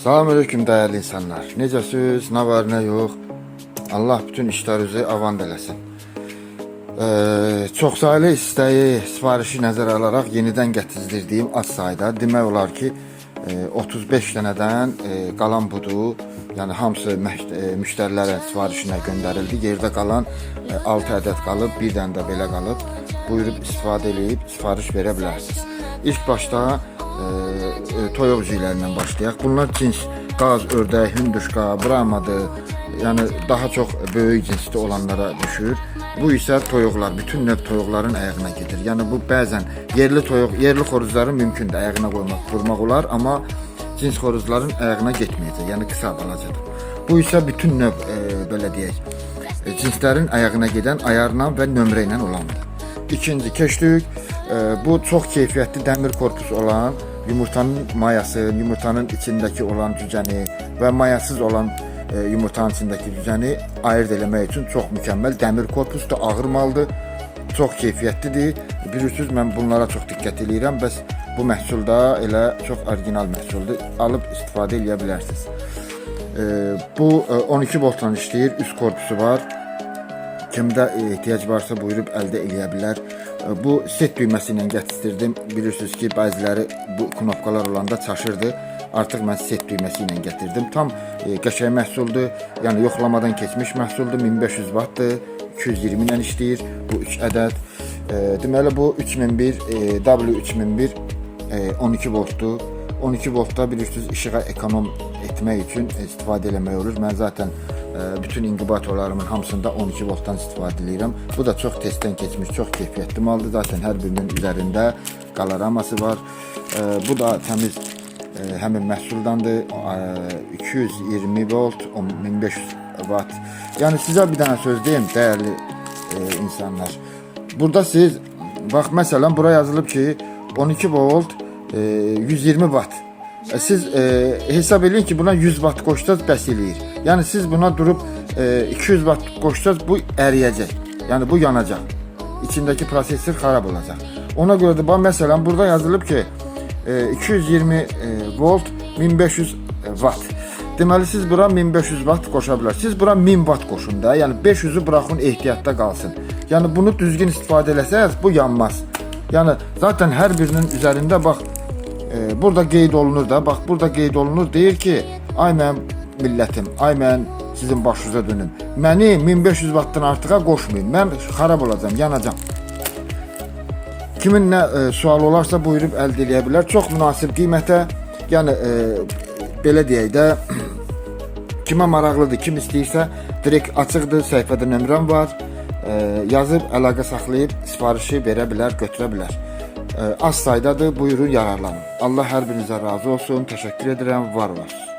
Selamünaleyküm değerli insanlar. Necəsiz, nə var, nə yox. Allah bütün işlərinizi avand eləsin. Çoxsaylı istəyi, sifarişi nəzərə alaraq yenidən gətizdirdiyim az sayda, demək olar ki, 35 dənədən qalan budur. Yəni hamısı müştərilərin sifarişinə göndərildi. Yerdə qalan 6 ədəd qalıb, bir dənə də belə qalıb. Buyurub istifadə edib sifariş verə bilərsiniz. İlk başda toyuq cüylərindən başlayaq. Bunlar cins qaz, ördək, hündüşka, brahmadır. Yəni daha çox böyük cinsli olanlara düşür. Bu isə toyuqlar, bütün növ toyuqların ayağına gedir. Yəni bu bəzən yerli toyuq, yerli xoruzların mümkündür ayağına vurmaq olar, amma cins xoruzların ayağına getməyəcək. Yəni qısa balacadır. Bu isə bütün növ belə deyək, cinslərin ayağına gedən ayarla və nömrə ilə olandır. İkinci keçdik. Bu çox keyfiyyətli dəmir korpus olan yumurtanın mayası, yumurtanın içindəki olan cücəni və mayasız olan yumurtanın içindəki cücəni ayırt eləmək üçün çox mükəmməl dəmir korpusdur, ağır maldır, çox keyfiyyətlidir. Bilirsiniz, mən bunlara çox diqqət edirəm. Bəs bu məhsulda elə çox orijinal məhsuldur. Alıb istifadə edə bilərsiniz. Bu 12 voltdan işləyir, üst korpusu var. Kimdə ehtiyac varsa buyurub əldə eləyə bilər. Bu set düyməsi ilə gətizdirdim. Bilirsiniz ki, bəziləri bu knopkalar olanda çaşırdı. Artıq mən set düyməsi ilə gətirdim. Tam qəşəng məhsuldur. Yəni yoxlamadan keçmiş məhsuldur. 1500 wattdır. 220 ilə işləyir. Bu 3 ədəd. Deməli bu 3001 W3001 12 voltdur. 12 voltda bilirsiniz işığa ekonom etmək üçün istifadə eləmək olur. Mən zaten bütün inkubatorlarımın hamısında 12 voltdan istifadə edirəm. Bu da çox testdən keçmiş, çox keyfiyyətli maldır. Zaten hər birinin üzərində qalaraması var. Bu da təmiz həmin məhsuldandır. 220 volt, 1500 watt. Yəni sizə bir dənə söz deyim, dəyərli insanlar. Burada siz, bax məsələn, bura yazılıb ki, 12 volt, 120 watt. Siz hesab edin ki, buna 100 watt qoşsaz bəs eləyir. Yəni siz buna durub 200 watt qoşsaz bu əriyəcək. Yəni bu yanacaq. İçindəki prosesor xarab olacaq. Ona görə də məsələn burada yazılıb ki, 220 volt 1500 watt. Deməli siz bura 1500 watt qoşa bilərsiniz. Siz bura 1000 watt qoşun da. Yəni 500'ü buraxın ehtiyatda qalsın. Yəni bunu düzgün istifadə eləsəz bu yanmaz. Yəni zaten hər birinin üzərində bax burada qeyd olunur da. Bax burada qeyd olunur, deyir ki, ay mənim millətim, ay mən sizin başınıza dönüm. Məni 1500 wattdan artığa qoşmayın. Mən xarab olacağam, yanacağam. Kimin nə sual olarsa buyurub əldə edə bilər. Çox münasib qiymətə. Yəni belə deyək də, kimə maraqlıdır, kim istəyirsə direkt açıqdır, səhifədə nömrəm var. Yazıb əlaqə saxlayıb sifarişi verə bilər, götürə bilər. Az saydadır, buyurun yararlanın. Allah hər birinizə razı olsun. Təşəkkür edirəm, var olasınız.